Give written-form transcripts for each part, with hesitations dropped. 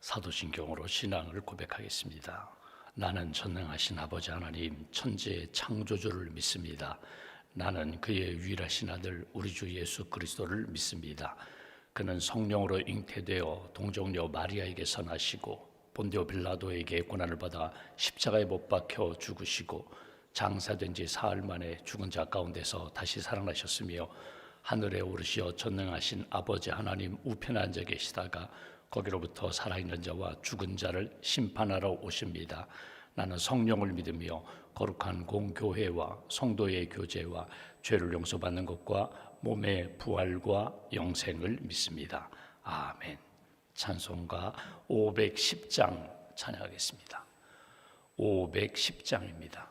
사도신경으로 신앙을 고백하겠습니다. 나는 전능하신 아버지 하나님 천지의 창조주를 믿습니다. 나는 그의 유일하신 아들 우리 주 예수 그리스도를 믿습니다. 그는 성령으로 잉태되어 동정녀 마리아에게서 나시고 본디오 빌라도에게 고난을 받아 십자가에 못 박혀 죽으시고 장사된 지 사흘 만에 죽은 자 가운데서 다시 살아나셨으며 하늘에 오르시어 전능하신 아버지 하나님 우편에 앉아 계시다가 거기로부터 살아있는 자와 죽은 자를 심판하러 오십니다. 나는 성령을 믿으며 거룩한 공교회와 성도의 교제와 죄를 용서받는 것과 몸의 부활과 영생을 믿습니다. 아멘. 찬송가 510장 찬양하겠습니다. 510장입니다.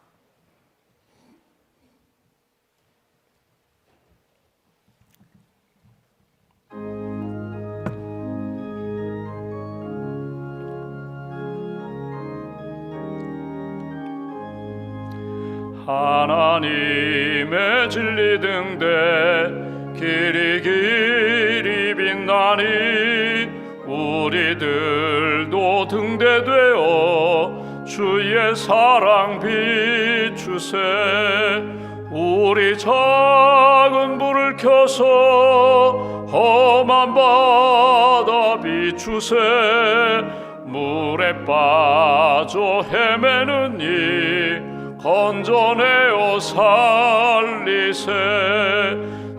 하나님의 진리 등대 길이 빛나니 우리들도 등대되어 주의 사랑 비추세. 우리 작은 불을 켜서 험한 바다 비추세. 물에 빠져 헤매는 이 건져내어 살리세.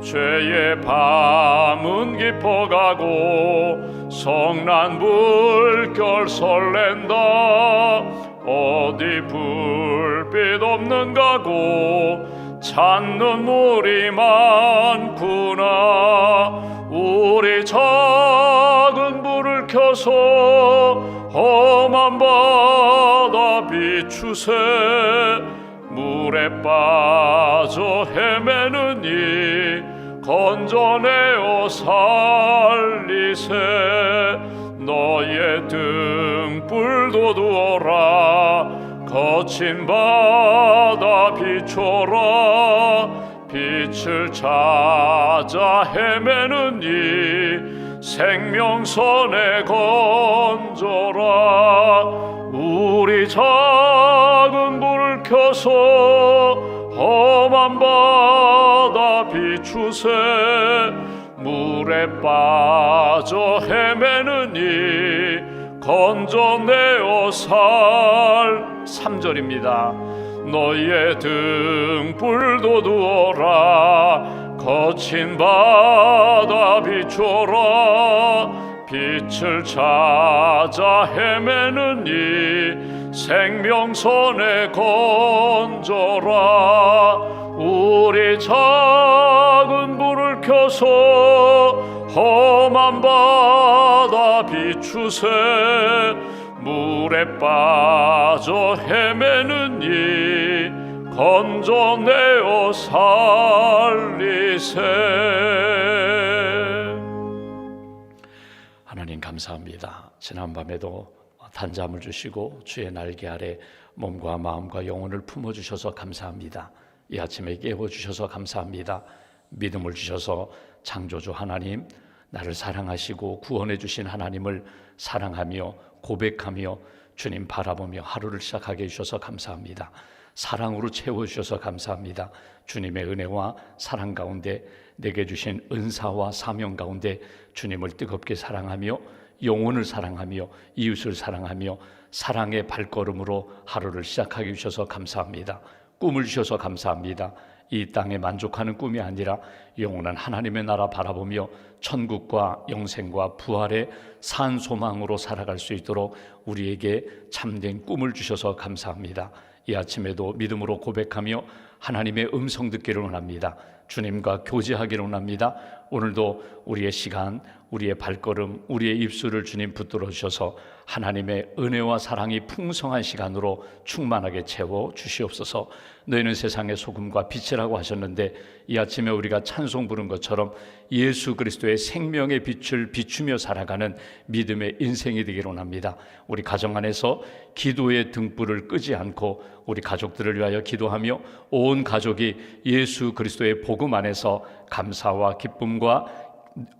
죄의 밤은 깊어가고 성난 물결 설렌다. 어디 불빛 없는 가고 찾는 물이 많구나. 우리 작은 불을 켜서 험한 바다 비추세. 물에 빠져 헤매는 이 건져내어 살리세. 너의 등불도 두어라. 거친 바다 비춰라. 빛을 찾아 헤매는 이 생명선에 건져라. 우리 작은 불을 켜서 험한 바다 비추세. 물에 빠져 헤매는 이 건져내어 3절입니다. 너의 등불도 두어라. 거친 바다 비춰라. 빛을 찾아 헤매는 이 생명선에 건져라. 우리 작은 불을 켜서 험한 바다 비추세. 물에 빠져 헤매는 이 건져내어 살리세. 하나님 감사합니다. 지난밤에도 단잠을 주시고 주의 날개 아래 몸과 마음과 영혼을 품어주셔서 감사합니다. 이 아침에 깨워주셔서 감사합니다. 믿음을 주셔서 창조주 하나님, 나를 사랑하시고 구원해 주신 하나님을 사랑하며 고백하며 주님 바라보며 하루를 시작하게 해주셔서 감사합니다. 사랑으로 채워주셔서 감사합니다. 주님의 은혜와 사랑 가운데 내게 주신 은사와 사명 가운데 주님을 뜨겁게 사랑하며 영혼을 사랑하며 이웃을 사랑하며 사랑의 발걸음으로 하루를 시작하게 해주셔서 감사합니다. 꿈을 주셔서 감사합니다. 이 땅에 만족하는 꿈이 아니라 영원한 하나님의 나라 바라보며 천국과 영생과 부활의 산 소망으로 살아갈 수 있도록 우리에게 참된 꿈을 주셔서 감사합니다. 이 아침에도 믿음으로 고백하며 하나님의 음성 듣기를 원합니다. 주님과 교제하기를 원합니다. 오늘도 우리의 시간, 우리의 발걸음, 우리의 입술을 주님 붙들어 주셔서 하나님의 은혜와 사랑이 풍성한 시간으로 충만하게 채워 주시옵소서. 너희는 세상의 소금과 빛이라고 하셨는데 이 아침에 우리가 찬송 부른 것처럼 예수 그리스도의 생명의 빛을 비추며 살아가는 믿음의 인생이 되기를 원합니다. 우리 가정 안에서 기도의 등불을 끄지 않고 우리 가족들을 위하여 기도하며 온 가족이 예수 그리스도의 복음 안에서 감사와 기쁨과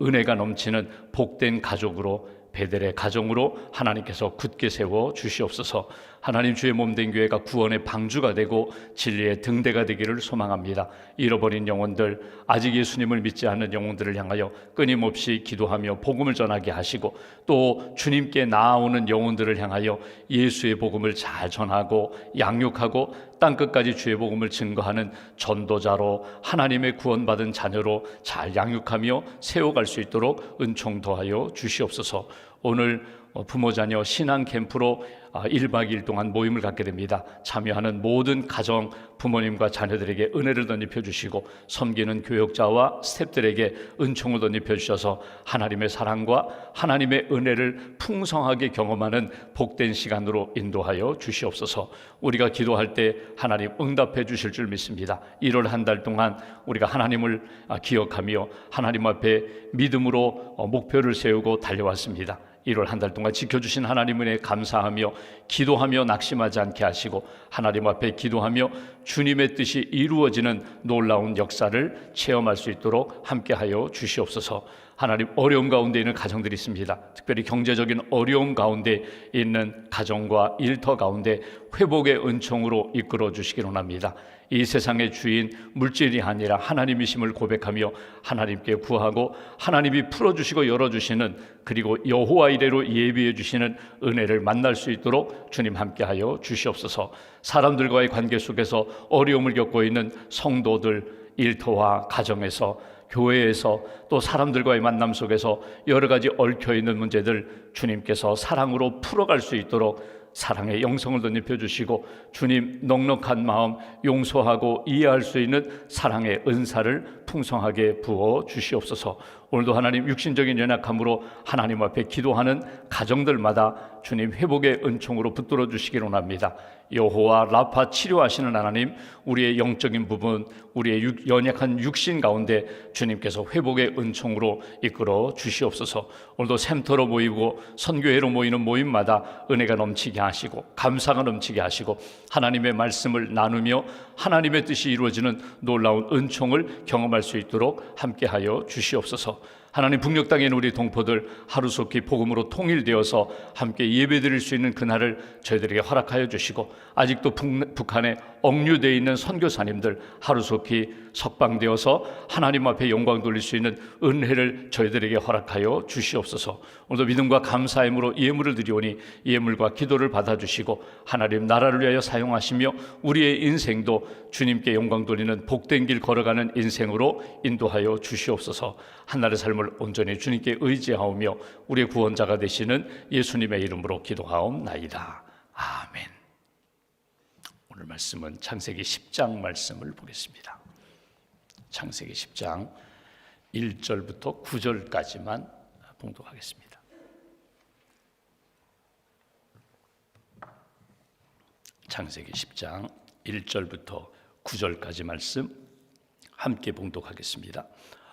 은혜가 넘치는 복된 가족으로 베델의 가정으로 하나님께서 굳게 세워 주시옵소서. 하나님, 주의 몸된 교회가 구원의 방주가 되고 진리의 등대가 되기를 소망합니다. 잃어버린 영혼들, 아직 예수님을 믿지 않는 영혼들을 향하여 끊임없이 기도하며 복음을 전하게 하시고, 또 주님께 나아오는 영혼들을 향하여 예수의 복음을 잘 전하고 양육하고 땅끝까지 주의 복음을 증거하는 전도자로, 하나님의 구원받은 자녀로 잘 양육하며 세워갈 수 있도록 은총 더하여 주시옵소서. 오늘 부모 자녀 신앙 캠프로 1박 2일 동안 모임을 갖게 됩니다. 참여하는 모든 가정 부모님과 자녀들에게 은혜를 덧입혀 주시고, 섬기는 교역자와 스태프들에게 은총을 덧입혀 주셔서 하나님의 사랑과 하나님의 은혜를 풍성하게 경험하는 복된 시간으로 인도하여 주시옵소서. 우리가 기도할 때 하나님 응답해 주실 줄 믿습니다. 1월 한 달 동안 우리가 하나님을 기억하며 하나님 앞에 믿음으로 목표를 세우고 달려왔습니다. 1월 한 달 동안 지켜주신 하나님 은혜에 감사하며 기도하며 낙심하지 않게 하시고, 하나님 앞에 기도하며 주님의 뜻이 이루어지는 놀라운 역사를 체험할 수 있도록 함께하여 주시옵소서. 하나님, 어려움 가운데 있는 가정들이 있습니다. 특별히 경제적인 어려움 가운데 있는 가정과 일터 가운데 회복의 은총으로 이끌어 주시길 원합니다. 이 세상의 주인 물질이 아니라 하나님이심을 고백하며 하나님께 구하고, 하나님이 풀어주시고 열어주시는, 그리고 여호와 이레로 예비해 주시는 은혜를 만날 수 있도록 주님 함께하여 주시옵소서. 사람들과의 관계 속에서 어려움을 겪고 있는 성도들, 일터와 가정에서, 교회에서, 또 사람들과의 만남 속에서 여러 가지 얽혀있는 문제들 주님께서 사랑으로 풀어갈 수 있도록 사랑의 영성을 덧입혀 주시고, 주님 넉넉한 마음 용서하고 이해할 수 있는 사랑의 은사를 풍성하게 부어 주시옵소서. 오늘도 하나님, 육신적인 연약함으로 하나님 앞에 기도하는 가정들마다 주님 회복의 은총으로 붙들어 주시기를 원합니다. 여호와 라파 치료하시는 하나님, 우리의 영적인 부분, 우리의 연약한 육신 가운데 주님께서 회복의 은총으로 이끌어 주시옵소서. 오늘도 샘터로 모이고 선교회로 모이는 모임마다 은혜가 넘치게 하시고 감사가 넘치게 하시고, 하나님의 말씀을 나누며 하나님의 뜻이 이루어지는 놀라운 은총을 경험할 수 있도록 함께하여 주시옵소서. 하나님, 북녘 땅에 있는 우리 동포들 하루속히 복음으로 통일되어서 함께 예배드릴 수 있는 그날을 저희들에게 허락하여 주시고, 아직도 북한에 억류되어 있는 선교사님들 하루속히 석방되어서 하나님 앞에 영광 돌릴 수 있는 은혜를 저희들에게 허락하여 주시옵소서. 오늘도 믿음과 감사함으로 예물을 드리오니 예물과 기도를 받아주시고 하나님 나라를 위하여 사용하시며 우리의 인생도 주님께 영광 돌리는 복된 길 걸어가는 인생으로 인도하여 주시옵소서. 한날의 삶을 온전히 주님께 의지하오며 우리의 구원자가 되시는 예수님의 이름으로 기도하옵나이다. 아멘. 오늘 말씀은 창세기 10장 말씀을 보겠습니다. 창세기 10장 1절부터 9절까지만 봉독하겠습니다. 창세기 10장 1절부터 9절까지 말씀 함께 봉독하겠습니다.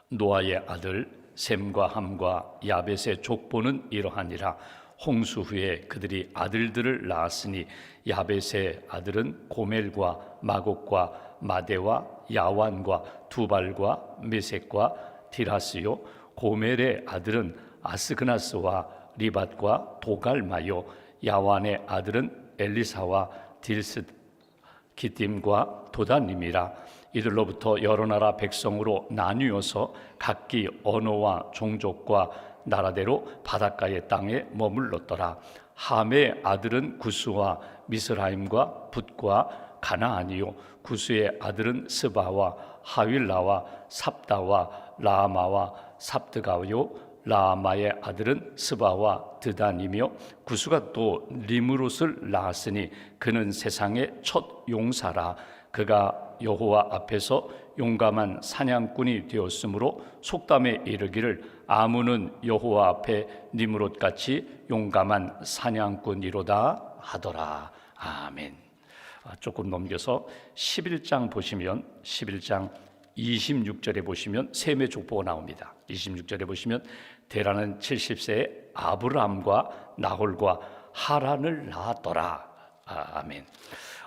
노아의 아들 셈과 함과 야벳의 족보는 이러하니라. 홍수 후에 그들이 아들들을 낳았으니 야벳의 아들은 고멜과 마곡과 마대와 야완과 두발과 메섹과 디라스요, 고멜의 아들은 아스그나스와 리밧과 도갈마요, 야완의 아들은 엘리사와 딜스 기띔과 도다님이라. 이들로부터 여러 나라 백성으로 나뉘어서 각기 언어와 종족과 나라대로 바닷가의 땅에 머물렀더라. 함의 아들은 구스와 미스라임과 붓과 가나안이요, 구스의 아들은 스바와 하윌라와 삽다와 라마와 삽드가요, 라마의 아들은 스바와 드단이며, 구스가 또 리므롯을 낳았으니 그는 세상의 첫 용사라. 그가 여호와 앞에서 용감한 사냥꾼이 되었으므로 속담에 이르기를 아문은 여호와 앞에 니므롯같이 용감한 사냥꾼이로다 하더라. 아멘. 조금 넘겨서 11장 보시면 11장 26절에 보시면 셈의 족보가 나옵니다. 26절에 보시면 데라는 70세에 아브람과 나홀과 하란을 낳았더라. 아멘.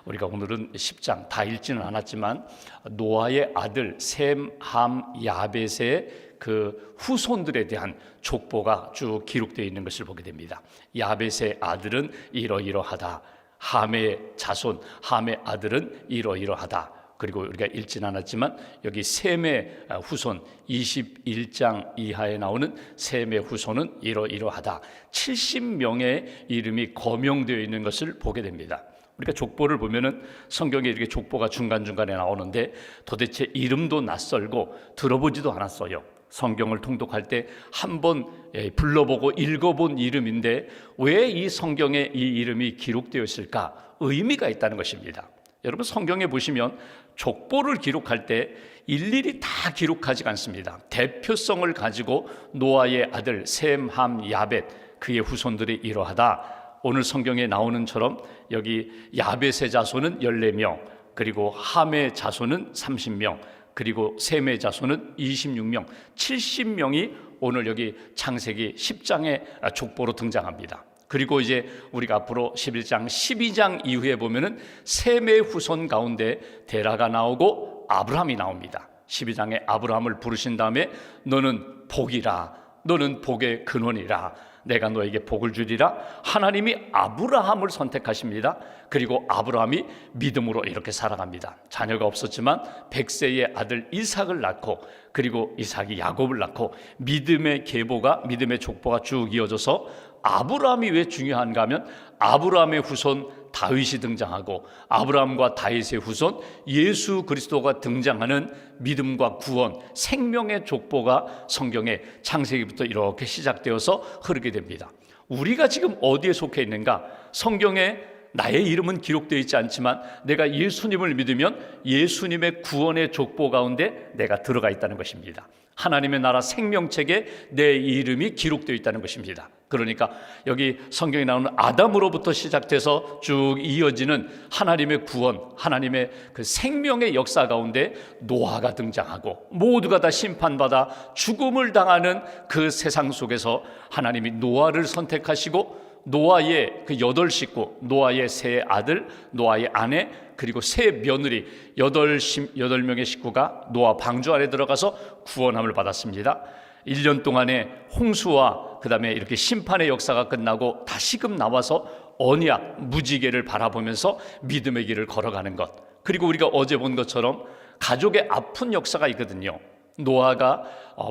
우리가 오늘은 10장 다 읽지는 않았지만 노아의 아들 셈, 함, 야벳의 그 후손들에 대한 족보가 쭉 기록되어 있는 것을 보게 됩니다. 야벳의 아들은 이러이러하다. 함의 자손, 함의 아들은 이러이러하다. 그리고 우리가 읽진 않았지만 여기 셈의 후손 21장 이하에 나오는 셈의 후손은 이러이러하다. 70명의 이름이 거명되어 있는 것을 보게 됩니다. 우리가 족보를 보면은 성경에 이렇게 족보가 중간중간에 나오는데 도대체 이름도 낯설고 들어보지도 않았어요. 성경을 통독할 때 한번 불러보고 읽어본 이름인데 왜 이 성경에 이 이름이 기록되어 있을까? 의미가 있다는 것입니다. 여러분, 성경에 보시면 족보를 기록할 때 일일이 다 기록하지 않습니다. 대표성을 가지고 노아의 아들 셈, 함, 야벳 그의 후손들이 이러하다. 오늘 성경에 나오는처럼 여기 야벳의 자손은 14명, 그리고 함의 자손은 30명, 그리고 셈의 자손은 26명, 70명이 오늘 여기 창세기 10장의 족보로 등장합니다. 그리고 이제 우리가 앞으로 11장, 12장 이후에 보면은 셈의 후손 가운데 데라가 나오고 아브라함이 나옵니다. 12장에 아브라함을 부르신 다음에 너는 복이라, 너는 복의 근원이라, 내가 너에게 복을 주리라. 하나님이 아브라함을 선택하십니다. 그리고 아브라함이 믿음으로 이렇게 살아갑니다. 자녀가 없었지만 100세의 아들 이삭을 낳고, 그리고 이삭이 야곱을 낳고, 믿음의 계보가, 믿음의 족보가 쭉 이어져서 아브라함이 왜 중요한가 하면 아브라함의 후손 다윗이 등장하고 아브라함과 다윗의 후손 예수 그리스도가 등장하는 믿음과 구원, 생명의 족보가 성경의 창세기부터 이렇게 시작되어서 흐르게 됩니다. 우리가 지금 어디에 속해 있는가? 성경에 나의 이름은 기록되어 있지 않지만 내가 예수님을 믿으면 예수님의 구원의 족보 가운데 내가 들어가 있다는 것입니다. 하나님의 나라 생명책에 내 이름이 기록되어 있다는 것입니다. 그러니까 여기 성경에 나오는 아담으로부터 시작돼서 쭉 이어지는 하나님의 구원, 하나님의 그 생명의 역사 가운데 노아가 등장하고 모두가 다 심판받아 죽음을 당하는 그 세상 속에서 하나님이 노아를 선택하시고 노아의 그 8식구, 노아의 세 아들, 노아의 아내, 그리고 세 며느리 8명의 식구가 노아 방주 안에 들어가서 구원함을 받았습니다. 1년 동안의 홍수와 그 다음에 이렇게 심판의 역사가 끝나고 다시금 나와서 언약, 무지개를 바라보면서 믿음의 길을 걸어가는 것. 그리고 우리가 어제 본 것처럼 가족의 아픈 역사가 있거든요. 노아가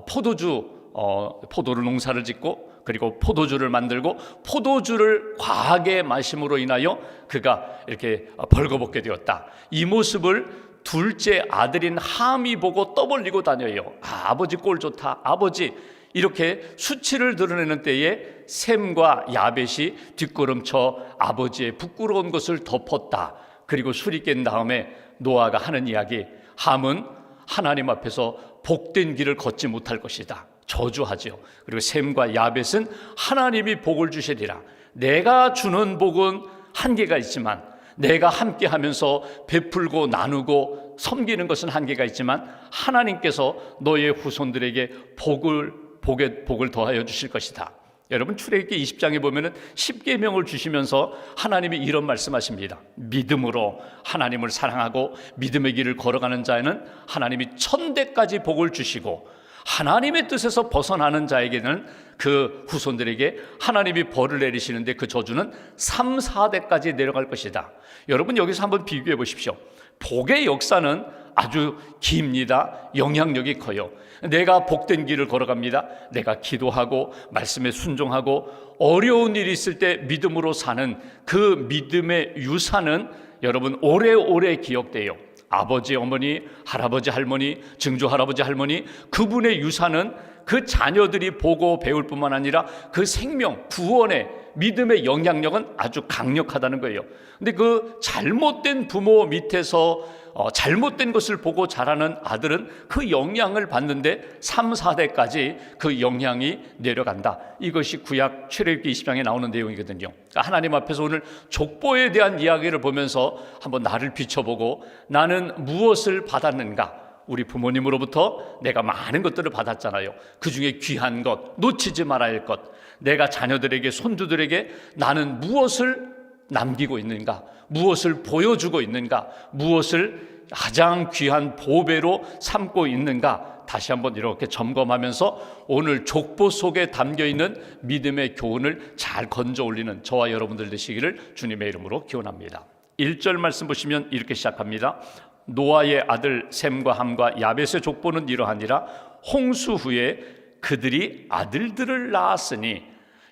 포도를 농사를 짓고 그리고 포도주를 만들고 포도주를 과하게 마심으로 인하여 그가 이렇게 벌거벗게 되었다. 이 모습을 둘째 아들인 함이 보고 떠벌리고 다녀요. 아버지 꼴 좋다, 아버지. 이렇게 수치를 드러내는 때에 셈과 야벳이 뒷걸음쳐 아버지의 부끄러운 것을 덮었다. 그리고 술이 깬 다음에 노아가 하는 이야기, 함은 하나님 앞에서 복된 길을 걷지 못할 것이다. 저주하지요. 그리고 셈과 야벳은 하나님이 복을 주시리라. 내가 주는 복은 한계가 있지만, 내가 함께 하면서 베풀고 나누고 섬기는 것은 한계가 있지만 하나님께서 너의 후손들에게 복을 더하여 주실 것이다. 여러분, 출애굽기 20장에 보면은 10계명을 주시면서 하나님이 이런 말씀하십니다. 믿음으로 하나님을 사랑하고 믿음의 길을 걸어가는 자에는 하나님이 1000대까지 복을 주시고, 하나님의 뜻에서 벗어나는 자에게는 그 후손들에게 하나님이 벌을 내리시는데 그 저주는 3, 4대까지 내려갈 것이다. 여러분, 여기서 한번 비교해 보십시오. 복의 역사는 아주 깁니다. 영향력이 커요. 내가 복된 길을 걸어갑니다. 내가 기도하고 말씀에 순종하고 어려운 일이 있을 때 믿음으로 사는 그 믿음의 유산은 여러분 오래오래 기억돼요. 아버지, 어머니, 할아버지, 할머니, 증조 할아버지, 할머니, 그분의 유산은 그 자녀들이 보고 배울 뿐만 아니라 그 생명, 구원의 믿음의 영향력은 아주 강력하다는 거예요. 근데 그 잘못된 부모 밑에서 잘못된 것을 보고 자라는 아들은 그 영향을 받는데 3, 4대까지 그 영향이 내려간다. 이것이 구약 출애굽기 20장에 나오는 내용이거든요. 그러니까 하나님 앞에서 오늘 족보에 대한 이야기를 보면서 한번 나를 비춰보고 나는 무엇을 받았는가? 우리 부모님으로부터 내가 많은 것들을 받았잖아요. 그 중에 귀한 것, 놓치지 말아야 할 것, 내가 자녀들에게, 손주들에게 나는 무엇을 남기고 있는가, 무엇을 보여주고 있는가, 무엇을 가장 귀한 보배로 삼고 있는가, 다시 한번 이렇게 점검하면서 오늘 족보 속에 담겨있는 믿음의 교훈을 잘 건져 올리는 저와 여러분들 되시기를 주님의 이름으로 기원합니다. 1절 말씀 보시면 이렇게 시작합니다. 노아의 아들 셈과 함과 야벳의 족보는 이러하니라. 홍수 후에 그들이 아들들을 낳았으니.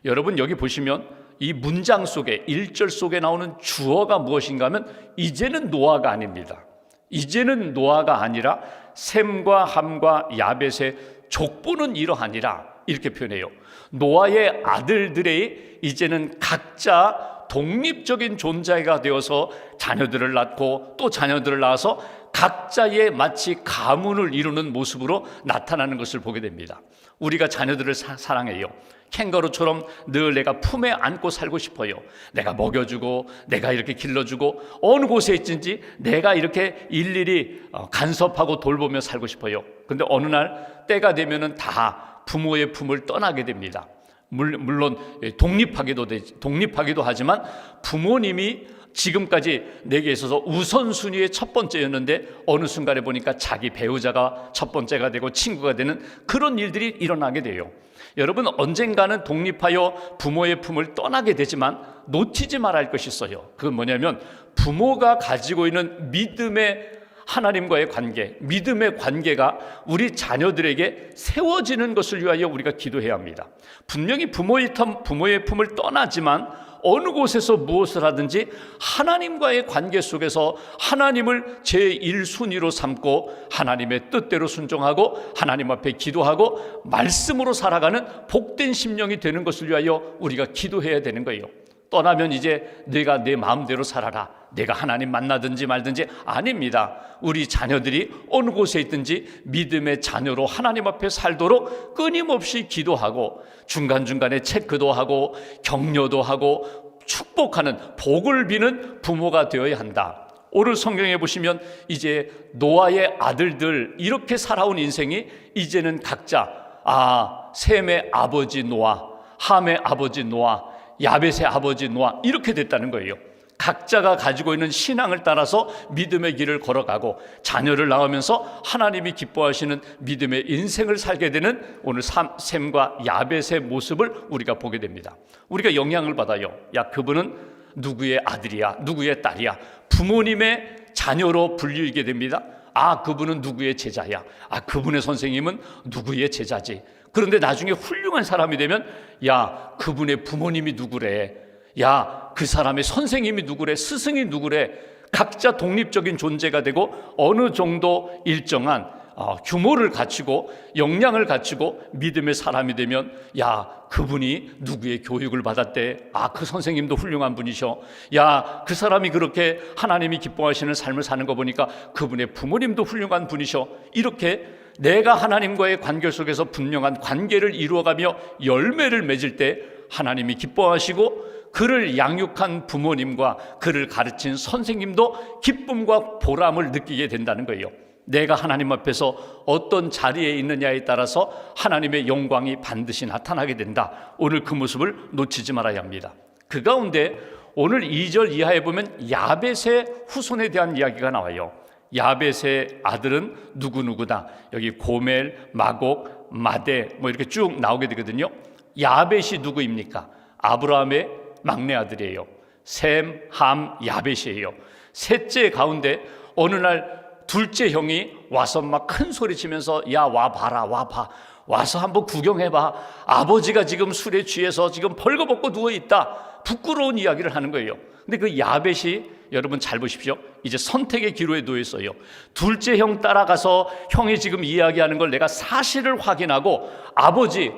여러분 여기 보시면 이 문장 속에 1절 속에 나오는 주어가 무엇인가 하면 이제는 노아가 아닙니다. 이제는 노아가 아니라 셈과 함과 야벳의 족보는 이러하니라 이렇게 표현해요. 노아의 아들들의 이제는 각자 독립적인 존재가 되어서 자녀들을 낳고 또 자녀들을 낳아서 각자의 마치 가문을 이루는 모습으로 나타나는 것을 보게 됩니다. 우리가 자녀들을 사랑해요. 캥거루처럼 늘 내가 품에 안고 살고 싶어요. 내가 먹여주고 내가 이렇게 길러주고 어느 곳에 있든지 내가 이렇게 일일이 간섭하고 돌보며 살고 싶어요. 근데 어느 날 때가 되면은 다 부모의 품을 떠나게 됩니다. 물론 독립하기도 하지만 부모님이 지금까지 내게 있어서 우선순위의 첫 번째였는데 어느 순간에 보니까 자기 배우자가 첫 번째가 되고 친구가 되는 그런 일들이 일어나게 돼요. 여러분 언젠가는 독립하여 부모의 품을 떠나게 되지만 놓치지 말아야 할 것이 있어요. 그건 뭐냐면 부모가 가지고 있는 믿음의 하나님과의 관계, 믿음의 관계가 우리 자녀들에게 세워지는 것을 위하여 우리가 기도해야 합니다. 분명히 부모의 품을 떠나지만 어느 곳에서 무엇을 하든지 하나님과의 관계 속에서 하나님을 제1순위로 삼고 하나님의 뜻대로 순종하고 하나님 앞에 기도하고 말씀으로 살아가는 복된 심령이 되는 것을 위하여 우리가 기도해야 되는 거예요. 떠나면 이제 내가 내 마음대로 살아라, 내가 하나님 만나든지 말든지 아닙니다. 우리 자녀들이 어느 곳에 있든지 믿음의 자녀로 하나님 앞에 살도록 끊임없이 기도하고 중간중간에 체크도 하고 격려도 하고 축복하는 복을 비는 부모가 되어야 한다. 오늘 성경에 보시면 이제 노아의 아들들 이렇게 살아온 인생이 이제는 각자 셈의 아버지 노아, 함의 아버지 노아, 야벳의 아버지 노아 이렇게 됐다는 거예요. 각자가 가지고 있는 신앙을 따라서 믿음의 길을 걸어가고 자녀를 낳으면서 하나님이 기뻐하시는 믿음의 인생을 살게 되는 오늘 셈과 야벳의 모습을 우리가 보게 됩니다. 우리가 영향을 받아요. 야, 그분은 누구의 아들이야, 누구의 딸이야, 부모님의 자녀로 불리게 됩니다. 그분은 누구의 제자야, 그분의 선생님은 누구의 제자지. 그런데 나중에 훌륭한 사람이 되면 야, 그분의 부모님이 누구래, 야, 그 사람의 선생님이 누구래, 스승이 누구래. 각자 독립적인 존재가 되고 어느 정도 일정한 규모를 갖추고 역량을 갖추고 믿음의 사람이 되면 야, 그분이 누구의 교육을 받았대, 그 선생님도 훌륭한 분이셔, 야, 그 사람이 그렇게 하나님이 기뻐하시는 삶을 사는 거 보니까 그분의 부모님도 훌륭한 분이셔. 이렇게 내가 하나님과의 관계 속에서 분명한 관계를 이루어가며 열매를 맺을 때 하나님이 기뻐하시고 그를 양육한 부모님과 그를 가르친 선생님도 기쁨과 보람을 느끼게 된다는 거예요. 내가 하나님 앞에서 어떤 자리에 있느냐에 따라서 하나님의 영광이 반드시 나타나게 된다. 오늘 그 모습을 놓치지 말아야 합니다. 그 가운데 오늘 2절 이하에 보면 야벳의 후손에 대한 이야기가 나와요. 야벳의 아들은 누구누구다. 여기 고멜, 마곡, 마대 이렇게 쭉 나오게 되거든요. 야벳이 누구입니까? 아브라함의 막내 아들이에요. 셈, 함, 야벳이에요. 셋째 가운데 어느 날 둘째 형이 와서 막 큰 소리 치면서 야, 와봐라, 와서 한번 구경해봐. 아버지가 지금 술에 취해서 지금 벌거벗고 누워있다. 부끄러운 이야기를 하는 거예요. 근데 그 야벳이 여러분 잘 보십시오. 이제 선택의 기로에 놓여 있어요. 둘째 형 따라가서 형이 지금 이야기하는 걸 내가 사실을 확인하고 아버지,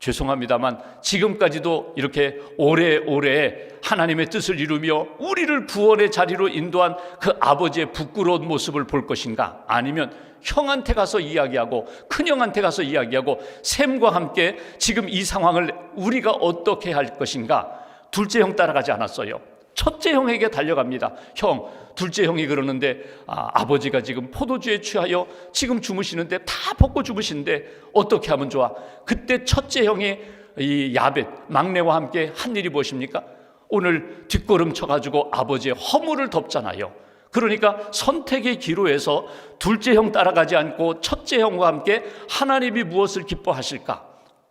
죄송합니다만 지금까지도 이렇게 오래오래 하나님의 뜻을 이루며 우리를 구원의 자리로 인도한 그 아버지의 부끄러운 모습을 볼 것인가? 아니면 형한테 가서 이야기하고 큰형한테 가서 이야기하고 셈과 함께 지금 이 상황을 우리가 어떻게 할 것인가? 둘째 형 따라가지 않았어요. 첫째 형에게 달려갑니다. 형, 둘째 형이 그러는데 아버지가 지금 포도주에 취하여 지금 주무시는데 다 벗고 주무시는데 어떻게 하면 좋아? 그때 첫째 형이 이 야벳 막내와 함께 한 일이 무엇입니까? 오늘 뒷걸음 쳐가지고 아버지의 허물을 덮잖아요. 그러니까 선택의 기로에서 둘째 형 따라가지 않고 첫째 형과 함께 하나님이 무엇을 기뻐하실까?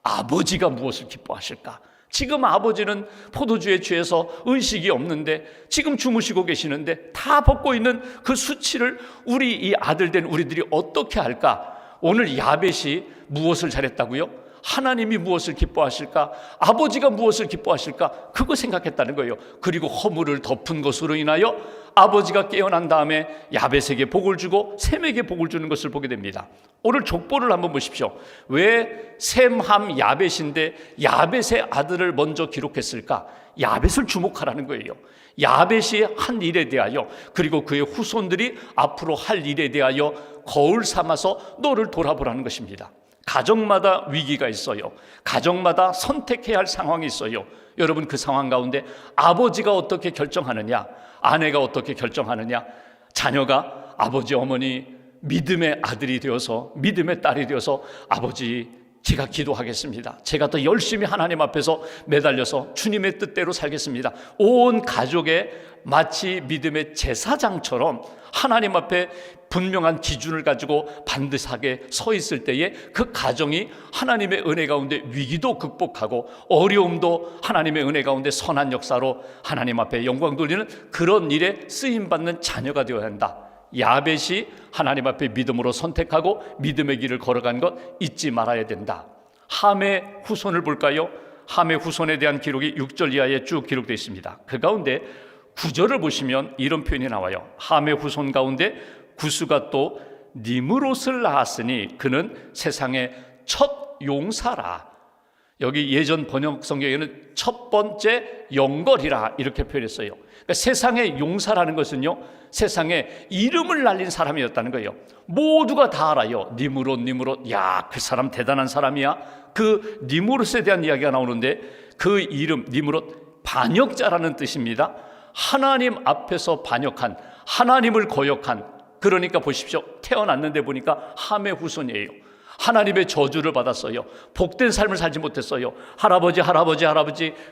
아버지가 무엇을 기뻐하실까? 지금 아버지는 포도주에 취해서 의식이 없는데 지금 주무시고 계시는데 다 벗고 있는 그 수치를 우리 이 아들 된 우리들이 어떻게 할까? 오늘 야벳이 무엇을 잘했다고요? 하나님이 무엇을 기뻐하실까? 아버지가 무엇을 기뻐하실까? 그거 생각했다는 거예요. 그리고 허물을 덮은 것으로 인하여 아버지가 깨어난 다음에 야벳에게 복을 주고 셈에게 복을 주는 것을 보게 됩니다. 오늘 족보를 한번 보십시오. 왜 셈, 함, 야벳인데 야벳의 아들을 먼저 기록했을까? 야벳을 주목하라는 거예요. 야벳이 한 일에 대하여 그리고 그의 후손들이 앞으로 할 일에 대하여 거울 삼아서 너를 돌아보라는 것입니다. 가정마다 위기가 있어요. 가정마다 선택해야 할 상황이 있어요. 여러분, 그 상황 가운데 아버지가 어떻게 결정하느냐, 아내가 어떻게 결정하느냐, 자녀가 아버지 어머니 믿음의 아들이 되어서 믿음의 딸이 되어서 아버지 제가 기도하겠습니다. 제가 더 열심히 하나님 앞에서 매달려서 주님의 뜻대로 살겠습니다. 온 가족의 마치 믿음의 제사장처럼 하나님 앞에 분명한 기준을 가지고 반듯하게 서 있을 때에 그 가정이 하나님의 은혜 가운데 위기도 극복하고 어려움도 하나님의 은혜 가운데 선한 역사로 하나님 앞에 영광 돌리는 그런 일에 쓰임받는 자녀가 되어야 한다. 야벳이 하나님 앞에 믿음으로 선택하고 믿음의 길을 걸어간 것 잊지 말아야 된다. 함의 후손을 볼까요? 함의 후손에 대한 기록이 6절 이하에 쭉 기록되어 있습니다. 그 가운데 9절을 보시면 이런 표현이 나와요. 함의 후손 가운데 구스가 또 니므롯을 낳았으니 그는 세상의 첫 용사라. 여기 예전 번역 성경에는 첫 번째 영걸이라 이렇게 표현했어요. 그러니까 세상의 용사라는 것은요, 세상에 이름을 날린 사람이었다는 거예요. 모두가 다 알아요. 니므롯. 야, 그 사람 대단한 사람이야. 그 니므롯에 대한 이야기가 나오는데 그 이름 니므롯 반역자라는 뜻입니다. 하나님 앞에서 반역한, 하나님을 거역한. 그러니까 보십시오. 태어났는데 보니까 함의 후손이에요. 하나님의 저주를 받았어요. 복된 삶을 살지 못했어요. 할아버지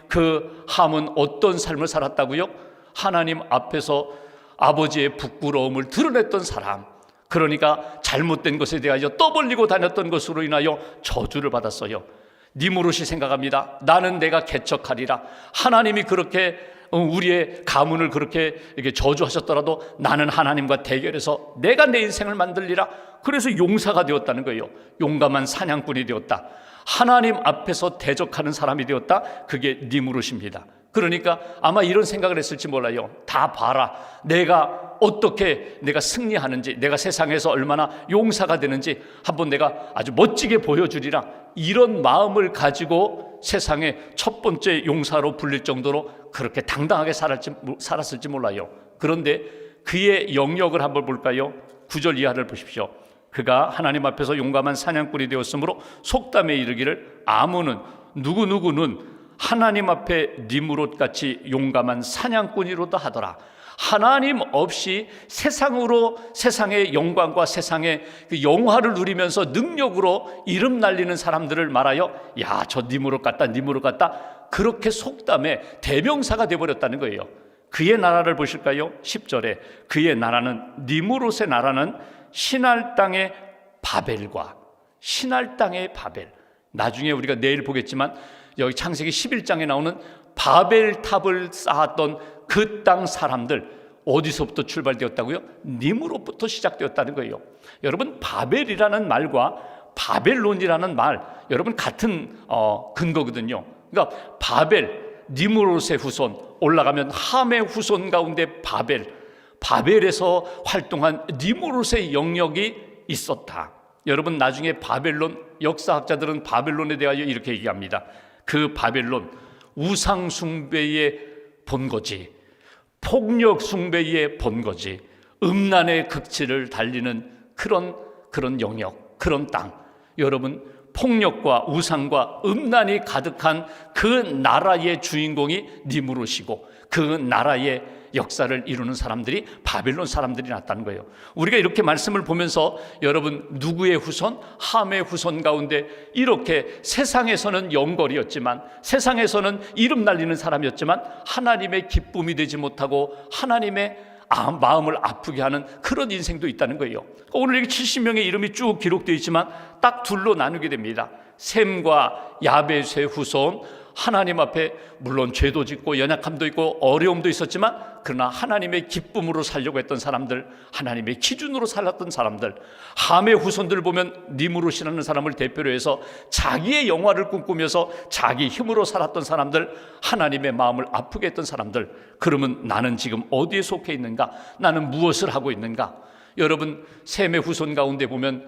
그 함은 어떤 삶을 살았다고요? 하나님 앞에서 아버지의 부끄러움을 드러냈던 사람, 그러니까 잘못된 것에 대하여 떠벌리고 다녔던 것으로 인하여 저주를 받았어요. 니므롯이 생각합니다. 나는 내가 개척하리라. 하나님이 그렇게 우리의 가문을 그렇게 이렇게 저주하셨더라도 나는 하나님과 대결해서 내가 내 인생을 만들리라. 그래서 용사가 되었다는 거예요. 용감한 사냥꾼이 되었다. 하나님 앞에서 대적하는 사람이 되었다. 그게 니므롯입니다. 그러니까 아마 이런 생각을 했을지 몰라요. 다 봐라. 내가 어떻게 내가 승리하는지, 내가 세상에서 얼마나 용사가 되는지 한번 내가 아주 멋지게 보여주리라. 이런 마음을 가지고 세상의 첫 번째 용사로 불릴 정도로 그렇게 당당하게 살았을지 몰라요. 그런데 그의 영역을 한번 볼까요? 9절 이하를 보십시오. 그가 하나님 앞에서 용감한 사냥꾼이 되었으므로 속담에 이르기를 아무는 누구누구는 하나님 앞에 니므롯같이 용감한 사냥꾼이로다 하더라. 하나님 없이 세상으로 세상의 영광과 세상의 그 영화를 누리면서 능력으로 이름 날리는 사람들을 말하여 야, 저 니므롯 같다 그렇게 속담에 대명사가 되어버렸다는 거예요. 그의 나라를 보실까요? 10절에 그의 나라는, 니므롯의 나라는 신할 땅의 바벨과 신할 땅의 바벨, 나중에 우리가 내일 보겠지만 여기 창세기 11장에 나오는 바벨탑을 쌓았던 그 땅 사람들, 어디서부터 출발되었다고요? 니므롯부터 시작되었다는 거예요. 여러분, 바벨이라는 말과 바벨론이라는 말, 여러분 같은 근거거든요. 그러니까 바벨, 니므롯의 후손, 올라가면 함의 후손 가운데 바벨에서 활동한 니므롯의 영역이 있었다. 여러분, 나중에 바벨론, 역사학자들은 바벨론에 대하여 이렇게 얘기합니다. 그 바벨론, 우상 숭배의 본거지, 폭력 숭배의 본거지, 음란의 극치를 달리는 그런 영역, 그런 땅. 여러분, 폭력과 우상과 음란이 가득한 그 나라의 주인공이 니므롯이고 그 나라의 역사를 이루는 사람들이 바벨론 사람들이 났다는 거예요. 우리가 이렇게 말씀을 보면서 여러분, 누구의 후손? 함의 후손 가운데 이렇게 세상에서는 영걸이었지만, 세상에서는 이름 날리는 사람이었지만 하나님의 기쁨이 되지 못하고 하나님의 마음을 아프게 하는 그런 인생도 있다는 거예요. 오늘 여기 70명의 이름이 쭉 기록되어 있지만 딱 둘로 나누게 됩니다. 셈과 야벳의 후손, 하나님 앞에 물론 죄도 짓고 연약함도 있고 어려움도 있었지만 그러나 하나님의 기쁨으로 살려고 했던 사람들, 하나님의 기준으로 살았던 사람들, 함의 후손들 보면 니므롯이라는 사람을 대표로 해서 자기의 영화를 꿈꾸면서 자기 힘으로 살았던 사람들, 하나님의 마음을 아프게 했던 사람들. 그러면 나는 지금 어디에 속해 있는가? 나는 무엇을 하고 있는가? 여러분, 셈의 후손 가운데 보면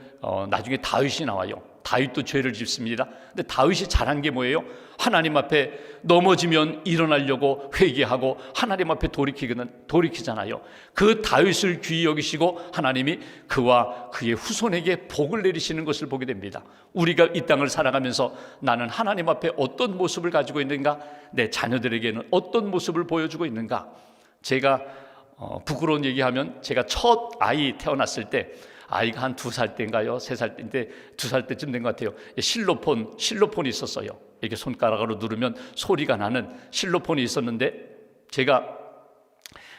나중에 다윗이 나와요. 다윗도 죄를 짓습니다. 근데 다윗이 잘한 게 뭐예요? 하나님 앞에 넘어지면 일어나려고 회개하고 하나님 앞에 돌이키잖아요. 그 다윗을 귀히 여기시고 하나님이 그와 그의 후손에게 복을 내리시는 것을 보게 됩니다. 우리가 이 땅을 살아가면서 나는 하나님 앞에 어떤 모습을 가지고 있는가? 내 자녀들에게는 어떤 모습을 보여주고 있는가? 제가 부끄러운 얘기하면 제가 첫 아이 태어났을 때 아이가 한 2살 때인가요? 3살 때인데 2살 때쯤 된 것 같아요. 실로폰이 있었어요. 이렇게 손가락으로 누르면 소리가 나는 실로폰이 있었는데 제가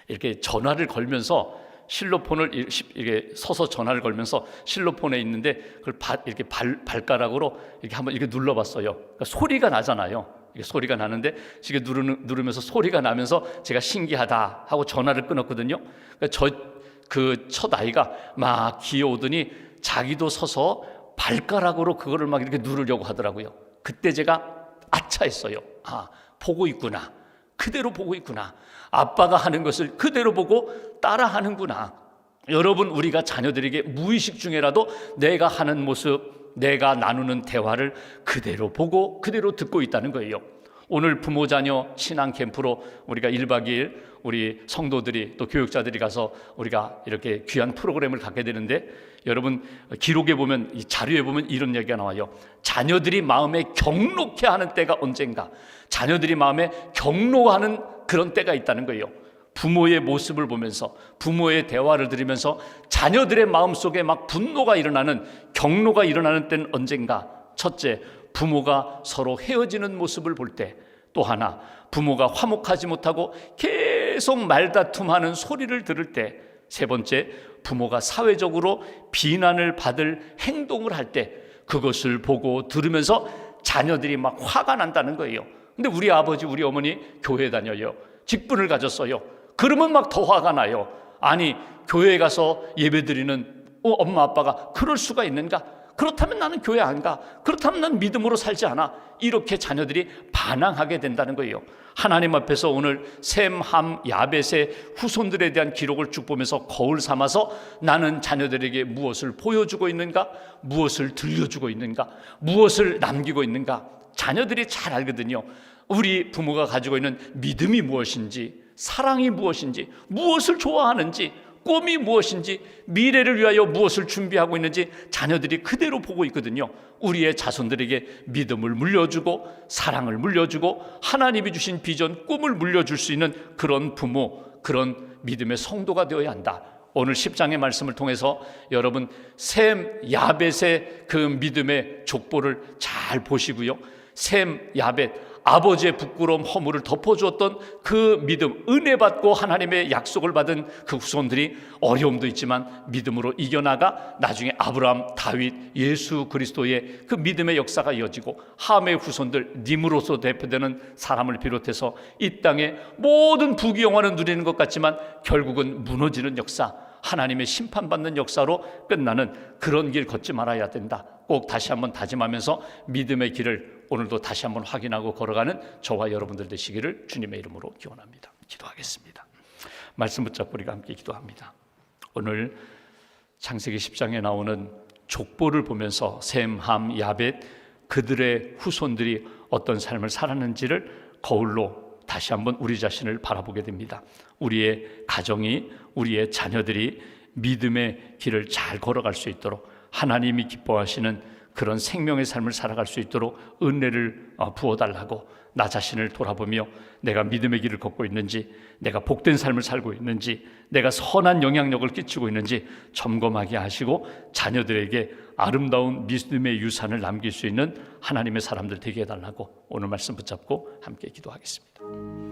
이렇게 전화를 걸면서 실로폰을 이렇게 서서 전화를 걸면서 실로폰에 있는데 그걸 이렇게 발가락으로 이렇게 한번 이렇게 눌러봤어요. 그러니까 소리가 나잖아요. 이게 소리가 나는데 이게 누르면서 소리가 나면서 제가 신기하다 하고 전화를 끊었거든요. 그러니까 그 첫 아이가 막 기어오더니 자기도 서서 발가락으로 그거를 막 이렇게 누르려고 하더라고요. 그때 제가 아차했어요. 보고 있구나. 그대로 보고 있구나. 아빠가 하는 것을 그대로 보고 따라하는구나. 여러분, 우리가 자녀들에게 무의식 중에라도 내가 하는 모습, 내가 나누는 대화를 그대로 보고 그대로 듣고 있다는 거예요. 오늘 부모 자녀 신앙 캠프로 우리가 1박 2일 우리 성도들이 또 교육자들이 가서 우리가 이렇게 귀한 프로그램을 갖게 되는데, 여러분 기록에 보면, 이 자료에 보면 이런 얘기가 나와요. 자녀들이 마음에 경록해 하는 때가 언젠가, 자녀들이 마음에 경로하는 그런 때가 있다는 거예요. 부모의 모습을 보면서, 부모의 대화를 들으면서 자녀들의 마음속에 막 분노가 일어나는, 경로가 일어나는 때는 언젠가. 첫째, 부모가 서로 헤어지는 모습을 볼 때. 또 하나, 부모가 화목하지 못하고 계속 말다툼하는 소리를 들을 때. 세 번째, 부모가 사회적으로 비난을 받을 행동을 할 때. 그것을 보고 들으면서 자녀들이 막 화가 난다는 거예요. 근데 우리 아버지, 우리 어머니 교회 다녀요. 직분을 가졌어요. 그러면 막 더 화가 나요. 아니, 교회에 가서 예배드리는 엄마 아빠가 그럴 수가 있는가? 그렇다면 나는 교회 안 가. 그렇다면 난 믿음으로 살지 않아. 이렇게 자녀들이 반항하게 된다는 거예요. 하나님 앞에서 오늘 셈, 함, 야벳의 후손들에 대한 기록을 쭉 보면서 거울 삼아서 나는 자녀들에게 무엇을 보여주고 있는가? 무엇을 들려주고 있는가? 무엇을 남기고 있는가? 자녀들이 잘 알거든요. 우리 부모가 가지고 있는 믿음이 무엇인지, 사랑이 무엇인지, 무엇을 좋아하는지, 꿈이 무엇인지, 미래를 위하여 무엇을 준비하고 있는지 자녀들이 그대로 보고 있거든요. 우리의 자손들에게 믿음을 물려주고 사랑을 물려주고 하나님이 주신 비전, 꿈을 물려줄 수 있는 그런 부모, 그런 믿음의 성도가 되어야 한다. 오늘 10장의 말씀을 통해서 여러분 셈, 야벳의 그 믿음의 족보를 잘 보시고요. 셈, 야벳, 아버지의 부끄러움, 허물을 덮어주었던 그 믿음, 은혜 받고 하나님의 약속을 받은 그 후손들이 어려움도 있지만 믿음으로 이겨나가 나중에 아브라함, 다윗, 예수 그리스도의 그 믿음의 역사가 이어지고, 함의 후손들, 님으로서 대표되는 사람을 비롯해서 이 땅의 모든 부귀영화는 누리는 것 같지만 결국은 무너지는 역사, 하나님의 심판받는 역사로 끝나는 그런 길 걷지 말아야 된다. 꼭 다시 한번 다짐하면서 믿음의 길을 오늘도 다시 한번 확인하고 걸어가는 저와 여러분들 되시기를 주님의 이름으로 기원합니다. 기도하겠습니다. 말씀 붙잡고 우리가 함께 기도합니다. 오늘 창세기 10장에 나오는 족보를 보면서 셈, 함, 야벳, 그들의 후손들이 어떤 삶을 살았는지를 거울로 다시 한번 우리 자신을 바라보게 됩니다. 우리의 가정이, 우리의 자녀들이 믿음의 길을 잘 걸어갈 수 있도록, 하나님이 기뻐하시는 그런 생명의 삶을 살아갈 수 있도록 은혜를 부어달라고, 나 자신을 돌아보며 내가 믿음의 길을 걷고 있는지, 내가 복된 삶을 살고 있는지, 내가 선한 영향력을 끼치고 있는지 점검하게 하시고 자녀들에게 아름다운 믿음의 유산을 남길 수 있는 하나님의 사람들 되게 해달라고 오늘 말씀 붙잡고 함께 기도하겠습니다.